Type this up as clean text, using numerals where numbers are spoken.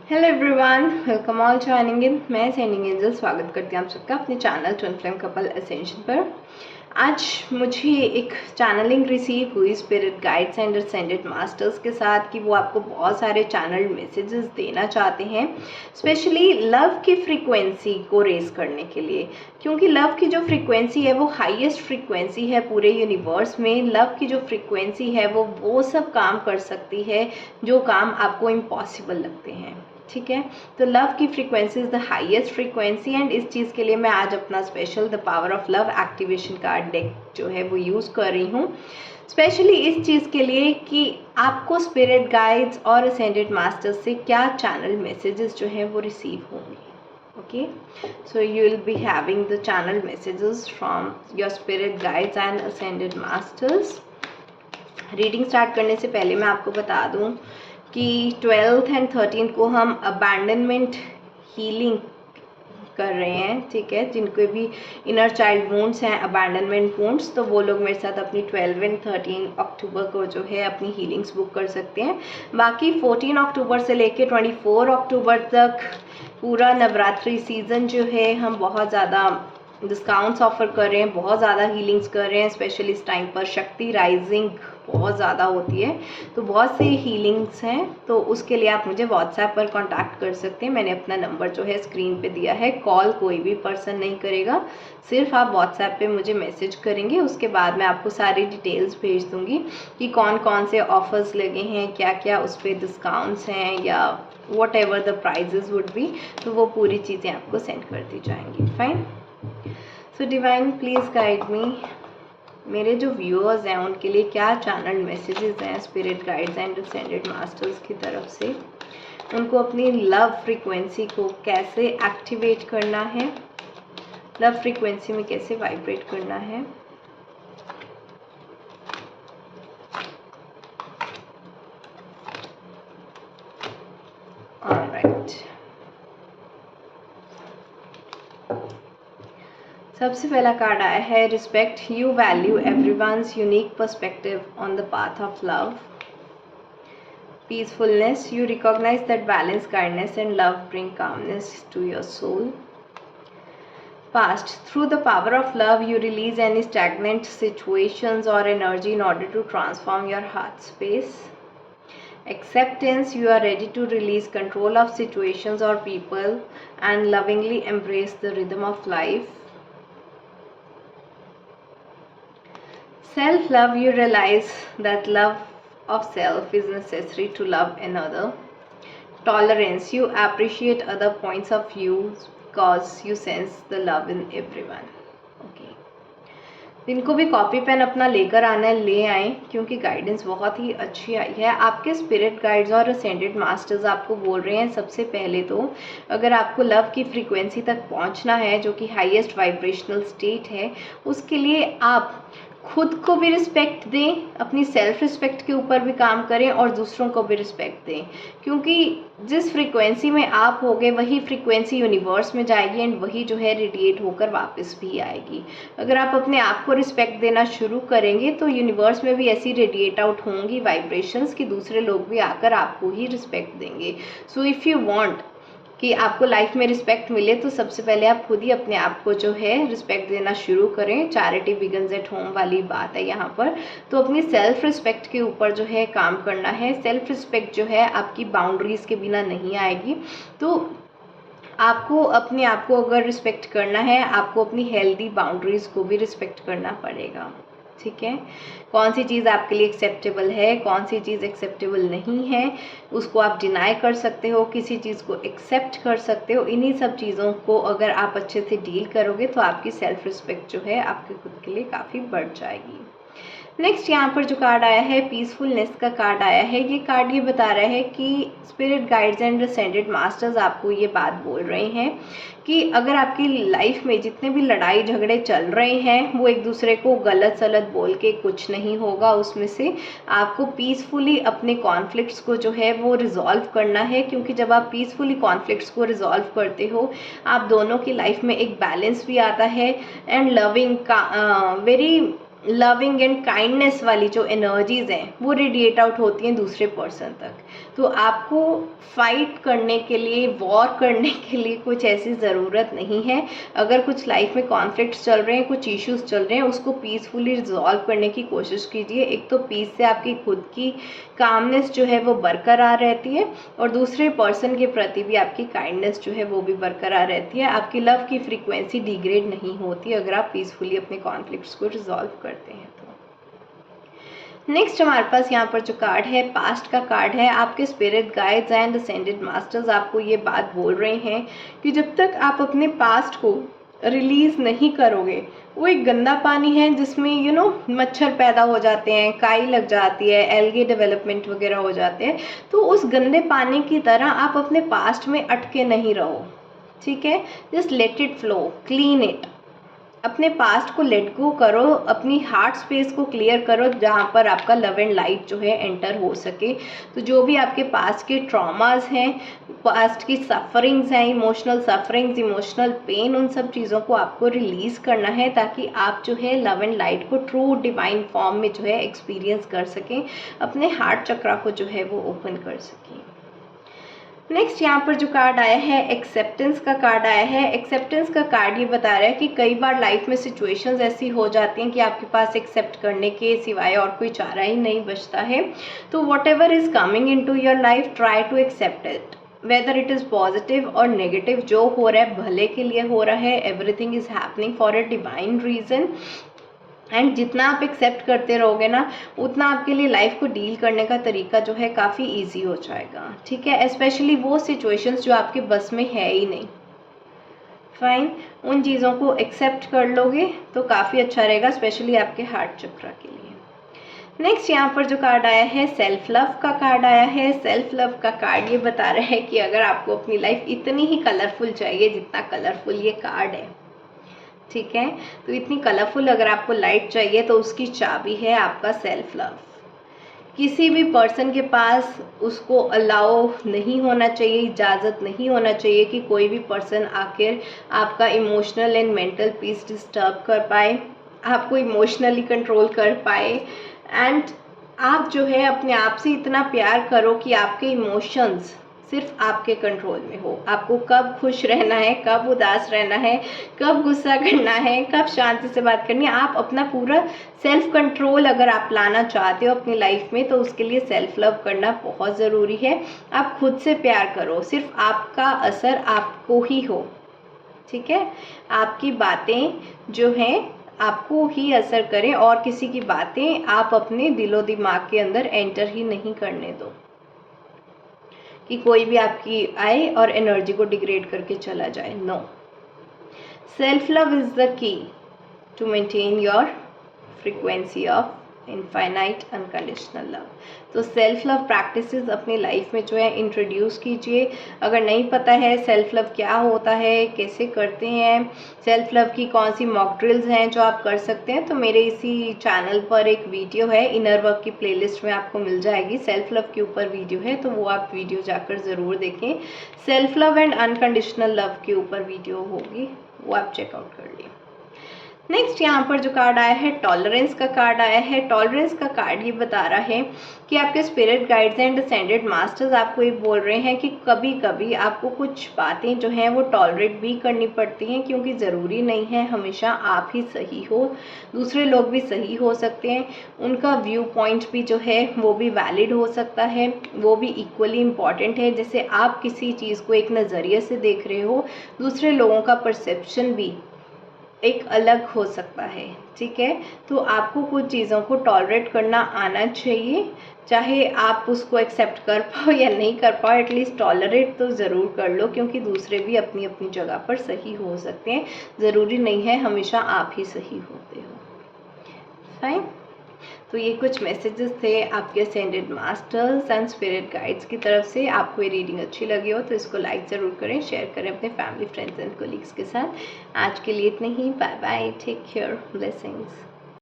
Hello everyone, welcome all joining in. मैं sending angel स्वागत करती हूँ आप सबका अपने channel twin flame couple ascension पर। आज मुझे एक चैनलिंग रिसीव हुई spirit guides and ascended masters के साथ कि वो आपको बहुत सारे चैनल मैसेजेस देना चाहते हैं, स्पेशली लव की फ्रीक्वेंसी को रेज करने के लिए। क्योंकि लव की जो फ्रीक्वेंसी है वो हाईएस्ट फ्रीक्वेंसी है पूरे यूनिवर्स में। लव की जो फ्रीक्वेंसी है वो सब काम कर सकती है जो काम आपको इम्पॉसिबल लगते हैं। ठीक है, तो लव की frequency is the highest frequency and इस चीज़ के लिए मैं आज अपना special the power of love activation card deck जो है वो यूज़ कर रही हूँ, स्पेशली इस चीज़ के लिए कि आपको स्पिरिट गाइड्स और असेंडेड मास्टर्स से क्या चैनल मैसेजेस जो है वो रिसीव होंगे। Okay, so you will be having the channel messages from your spirit guides and ascended masters. Reading start करने से पहले मैं आपको बता दूं कि 12th एंड 13th को हम अबैंडनमेंट हीलिंग कर रहे हैं। ठीक है, जिनको भी इनर चाइल्ड वुंड्स हैं, अबैंडनमेंट वुंड्स, तो वो लोग मेरे साथ अपनी 12 एंड 13 अक्टूबर को जो है अपनी हीलिंग्स बुक कर सकते हैं। बाकी 14 अक्टूबर से लेके 24 अक्टूबर तक पूरा नवरात्रि सीज़न जो है हम बहुत ज़्यादा डिस्काउंट्स ऑफर कर रहे हैं, बहुत ज़्यादा हीलिंग्स कर रहे हैं। स्पेशली इस टाइम पर शक्ति राइजिंग बहुत ज़्यादा होती है, तो बहुत सी हीलिंग्स हैं। तो उसके लिए आप मुझे व्हाट्सएप पर कांटेक्ट कर सकते हैं। मैंने अपना नंबर जो है स्क्रीन पे दिया है। कॉल कोई भी पर्सन नहीं करेगा, सिर्फ आप व्हाट्सएप पे मुझे मैसेज करेंगे। उसके बाद मैं आपको सारी डिटेल्स भेज दूँगी कि कौन कौन से ऑफर्स लगे हैं, क्या क्या उस पर डिस्काउंट्स हैं या what ever the prices would be, तो वो पूरी चीज़ें आपको सेंड कर दी जाएंगी। Fine, so divine please guide me. मेरे जो व्यूअर्स हैं उनके लिए क्या चैनल मैसेजेस हैं spirit guides and ascended masters की तरफ से, उनको अपनी लव फ्रीक्वेंसी को कैसे एक्टिवेट करना है, लव फ्रीक्वेंसी में कैसे वाइब्रेट करना है। ऑलराइट, सबसे पहला कार्ड आया है respect. You value everyone's unique perspective on the path of love. Peacefulness, you recognize that balance, kindness and love bring calmness to your soul. Past, through the power of love you release any stagnant situations or energy in order to transform your heart space. Acceptance, you are ready to release control of situations or people and lovingly embrace the rhythm of life. Self-love, you realize that love of self is necessary to love another. Tolerance, you appreciate other points of view because you sense the love in everyone. Okay, जिनको भी copy pen अपना लेकर आना है ले आएँ, क्योंकि guidance बहुत ही अच्छी आई है। आपके स्पिरिट गाइड्स और असेंडेड मास्टर्स आपको बोल रहे हैं सबसे पहले तो अगर आपको लव की फ्रीक्वेंसी तक पहुंचना है जो कि हाईएस्ट वाइब्रेशनल स्टेट है, उसके लिए आप खुद को भी रिस्पेक्ट दें, अपनी सेल्फ रिस्पेक्ट के ऊपर भी काम करें और दूसरों को भी रिस्पेक्ट दें। क्योंकि जिस फ्रीक्वेंसी में आप होगे वही फ्रीक्वेंसी यूनिवर्स में जाएगी एंड वही जो है रेडिएट होकर वापस भी आएगी। अगर आप अपने आप को रिस्पेक्ट देना शुरू करेंगे तो यूनिवर्स में भी ऐसी रेडिएट आउट होंगी वाइब्रेशंस कि दूसरे लोग भी आकर आपको ही रिस्पेक्ट देंगे। सो इफ़ यू वांट कि आपको लाइफ में रिस्पेक्ट मिले तो सबसे पहले आप खुद ही अपने आप को जो है रिस्पेक्ट देना शुरू करें। चैरिटी बिगन्स एट होम वाली बात है यहाँ पर। तो अपनी सेल्फ रिस्पेक्ट के ऊपर जो है काम करना है। सेल्फ रिस्पेक्ट जो है आपकी बाउंड्रीज़ के बिना नहीं आएगी। तो आपको अपने आप को अगर रिस्पेक्ट करना है, आपको अपनी हेल्दी बाउंड्रीज़ को भी रिस्पेक्ट करना पड़ेगा। ठीक है, कौन सी चीज़ आपके लिए एक्सेप्टेबल है, कौन सी चीज़ एक्सेप्टेबल नहीं है, उसको आप डिनाई कर सकते हो, किसी चीज़ को एक्सेप्ट कर सकते हो। इन्हीं सब चीज़ों को अगर आप अच्छे से डील करोगे तो आपकी सेल्फ रिस्पेक्ट जो है आपके खुद के लिए काफ़ी बढ़ जाएगी। नेक्स्ट यहाँ पर जो कार्ड आया है पीसफुलनेस का कार्ड आया है। ये कार्ड ये बता रहा है कि spirit guides and ascended masters आपको ये बात बोल रहे हैं कि अगर आपकी लाइफ में जितने भी लड़ाई झगड़े चल रहे हैं वो एक दूसरे को गलत सलत बोल के कुछ नहीं होगा। उसमें से आपको पीसफुली अपने कॉन्फ्लिक्ट्स को जो है वो रिजॉल्व करना है, क्योंकि जब आप पीसफुली कॉन्फ्लिक्ट्स को रिजॉल्व करते हो आप दोनों की लाइफ में एक बैलेंस भी आता है एंड लविंग का वेरी लविंग एंड काइंडनेस वाली जो एनर्जीज़ हैं वो रेडिएट आउट होती हैं दूसरे पर्सन तक। तो आपको फाइट करने के लिए, वॉर करने के लिए कुछ ऐसी ज़रूरत नहीं है। अगर कुछ लाइफ में कॉन्फ्लिक्ट्स चल रहे हैं, कुछ इश्यूज चल रहे हैं, उसको पीसफुली रिजॉल्व करने की कोशिश कीजिए। एक तो पीस से आपकी खुद की कामनेस जो है वो बरकरार रहती है, और दूसरे पर्सन के प्रति भी आपकी काइंडनेस जो है वो भी बरकरार रहती है। आपकी लव की फ्रीक्वेंसी डिग्रेड नहीं होती अगर आप पीसफुली अपने कॉन्फ्लिक्ट्स को रिजॉल्व करते हैं तो। नेक्स्ट हमारे पास यहाँ पर जो कार्ड है, पास्ट का कार्ड है। आपके spirit guides and ascended masters आपको ये बात बोल रहे हैं कि जब तक आप अपने पास्ट को रिलीज नहीं करोगे, वो एक गंदा पानी है जिसमें मच्छर पैदा हो जाते हैं, काई लग जाती है, एल्गे डेवलपमेंट वगैरह हो जाते हैं। तो उस गंदे पानी की तरह आप अपने पास्ट में अटके नहीं रहो, ठीक है। Just let it flow, clean it. अपने पास्ट को लेट गो करो, अपनी हार्ट स्पेस को क्लियर करो जहाँ पर आपका लव एंड लाइट जो है एंटर हो सके। तो जो भी आपके पास्ट के ट्रॉमास हैं, पास्ट की सफरिंग्स हैं, इमोशनल सफरिंग्स, इमोशनल पेन, उन सब चीज़ों को आपको रिलीज़ करना है ताकि आप जो है लव एंड लाइट को ट्रू डिवाइन फॉर्म में जो है एक्सपीरियंस कर सकें, अपने हार्ट चक्रा को जो है वो ओपन कर सकें। नेक्स्ट यहाँ पर जो कार्ड आया है, एक्सेप्टेंस का कार्ड आया है। एक्सेप्टेंस का कार्ड ये बता रहा है कि कई बार लाइफ में सिचुएशंस ऐसी हो जाती हैं कि आपके पास एक्सेप्ट करने के सिवाय और कोई चारा ही नहीं बचता है। तो whatever is coming into your life, try to accept it, whether it is positive और नेगेटिव। जो हो रहा है भले के लिए हो रहा है, everything is happening for a divine reason. And जितना आप एक्सेप्ट करते रहोगे ना, उतना आपके लिए लाइफ को डील करने का तरीका जो है काफ़ी इजी हो जाएगा, ठीक है। स्पेशली वो सिचुएशंस जो आपके बस में है ही नहीं, फाइन, उन चीज़ों को एक्सेप्ट कर लोगे तो काफ़ी अच्छा रहेगा, स्पेशली आपके हार्ट चक्रा के लिए। नेक्स्ट यहाँ पर जो कार्ड आया है, सेल्फ लव का कार्ड आया है। सेल्फ लव का कार्ड ये बता रहा है कि अगर आपको अपनी लाइफ इतनी ही कलरफुल चाहिए जितना कलरफुल ये कार्ड है, ठीक है, तो इतनी कलरफुल अगर आपको लाइट चाहिए तो उसकी चाबी है आपका सेल्फ लव। किसी भी पर्सन के पास उसको अलाउ नहीं होना चाहिए, इजाज़त नहीं होना चाहिए कि कोई भी पर्सन आकर आपका emotional and mental peace disturb कर पाए, आपको इमोशनली कंट्रोल कर पाए। एंड आप जो है अपने आप से इतना प्यार करो कि आपके इमोशंस सिर्फ आपके कंट्रोल में हो। आपको कब खुश रहना है, कब उदास रहना है, कब गुस्सा करना है, कब शांति से बात करनी है, आप अपना पूरा सेल्फ कंट्रोल अगर आप लाना चाहते हो अपनी लाइफ में तो उसके लिए सेल्फ लव करना बहुत ज़रूरी है। आप खुद से प्यार करो, सिर्फ आपका असर आपको ही हो, ठीक है। आपकी बातें जो हैं आपको ही असर करें और किसी की बातें आप अपने दिलो दिमाग के अंदर एंटर ही नहीं करने दो कि कोई भी आपकी आए और एनर्जी को डिग्रेड करके चला जाए। No, self love is the key to maintain your frequency of infinite unconditional love. तो सेल्फ लव प्रैक्टिसेस अपनी लाइफ में जो है इंट्रोड्यूस कीजिए। अगर नहीं पता है सेल्फ लव क्या होता है, कैसे करते हैं, सेल्फ लव की कौन सी मॉक ड्रिल्स हैं जो आप कर सकते हैं, तो मेरे इसी चैनल पर एक वीडियो है, इनर वर्क की प्लेलिस्ट में आपको मिल जाएगी, सेल्फ लव के ऊपर वीडियो है, तो वो आप वीडियो जाकर ज़रूर देखें। Self love and unconditional love के ऊपर वीडियो होगी, वो आप चेकआउट कर लिए। नेक्स्ट यहाँ पर जो कार्ड आया है, टॉलरेंस का कार्ड आया है। टॉलरेंस का कार्ड ये बता रहा है कि आपके spirit guides and ascended masters आपको ये बोल रहे हैं कि कभी कभी आपको कुछ बातें जो हैं वो टॉलरेट भी करनी पड़ती हैं, क्योंकि ज़रूरी नहीं है हमेशा आप ही सही हो, दूसरे लोग भी सही हो सकते हैं, उनका व्यू पॉइंट भी जो है वो भी वैलिड हो सकता है, वो भी इक्वली इम्पॉर्टेंट है। जैसे आप किसी चीज़ को एक नज़रिए से देख रहे हो, दूसरे लोगों का परसेप्शन भी एक अलग हो सकता है, ठीक है। तो आपको कुछ चीज़ों को टॉलरेट करना आना चाहिए, चाहे आप उसको एक्सेप्ट कर पाओ या नहीं कर पाओ, एटलीस्ट टॉलरेट तो ज़रूर कर लो, क्योंकि दूसरे भी अपनी अपनी जगह पर सही हो सकते हैं, ज़रूरी नहीं है हमेशा आप ही सही होते हो, फाइन। तो ये कुछ मैसेजेस थे आपके ascended masters and spirit guides की तरफ से। आपको ये रीडिंग अच्छी लगी हो तो इसको लाइक ज़रूर करें, शेयर करें अपने फैमिली, फ्रेंड्स एंड कोलीग्स के साथ। आज के लिए इतने ही, bye bye, take care, blessings.